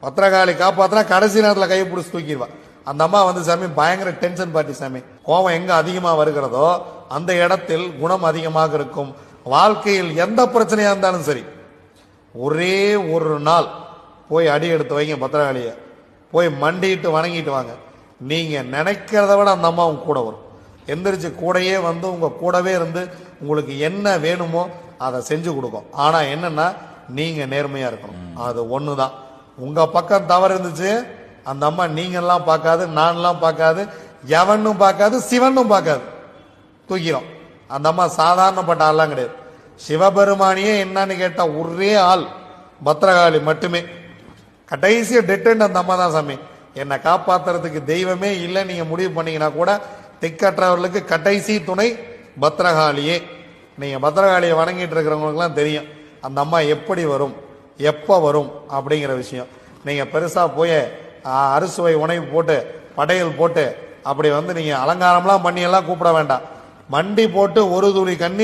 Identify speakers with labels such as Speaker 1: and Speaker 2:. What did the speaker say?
Speaker 1: பத்திரகாளி காப்பாத்தினா கடைசி நேரத்தில் கையை பிடிச்சி தூக்கிடுவா. அந்த அம்மா வந்து சாமி பயங்கர டென்ஷன் பார்ட்டி சாமி. கோபம் எங்க அதிகமா வருகிறதோ அந்த இடத்தில் குணம் அதிகமாக இருக்கும். வாழ்க்கையில் எந்த பிரச்சனையா இருந்தாலும் சரி, ஒரே ஒரு நாள் போய் அடி எடுத்து வைங்க, பத்திரகாளிய போய் மண்டிட்டு வணங்கிட்டு வாங்க. நீங்க நினைக்கிறத விட அந்த அம்மா உங்க கூட வரும். எந்திரிச்சு கூடையே வந்து உங்க கூடவே இருந்து உங்களுக்கு என்ன வேணுமோ அதை செஞ்சு கொடுக்கும். ஆனா என்னன்னா நீங்க நேர்மையா இருக்கணும். அது ஒண்ணுதான். உங்க பக்கம் தவறு இருந்துச்சு, அந்த அம்மா நீங்கெல்லாம் பார்க்காது, நான்லாம் பார்க்காது, எவனும் பார்க்காது, சிவனும் பார்க்காது, தூக்கிறோம். அந்த அம்மா சாதாரணப்பட்ட ஆள்லாம் கிடையாது. சிவபெருமானியே என்னன்னு கேட்டா ஒரே ஆள் பத்திரகாளி மட்டுமே. கடைசிய டெட்டன்ட் அந்த அம்மா தான் சாமி. என்னை காப்பாத்துறதுக்கு தெய்வமே இல்லை நீங்க முடிவு பண்ணீங்கன்னா கூட திக்கற்றவர்களுக்கு கடைசி துணை பத்திரகாளியே. நீங்க பத்திரகாளியை வணங்கிட்டு இருக்கிறவங்களுக்குலாம் தெரியும் அந்த அம்மா எப்படி வரும், எப்போ வரும் அப்படிங்கிற விஷயம். நீங்க பெருசா போய் அறுசுவை உணவு போட்டு படையல் போட்டு அப்படி வந்து நீங்க அலங்காரம்லாம் பண்ணி எல்லாம் கூப்பிட வேண்டாம். மண்டி போட்டு ஒரு துளி கண்ணீர்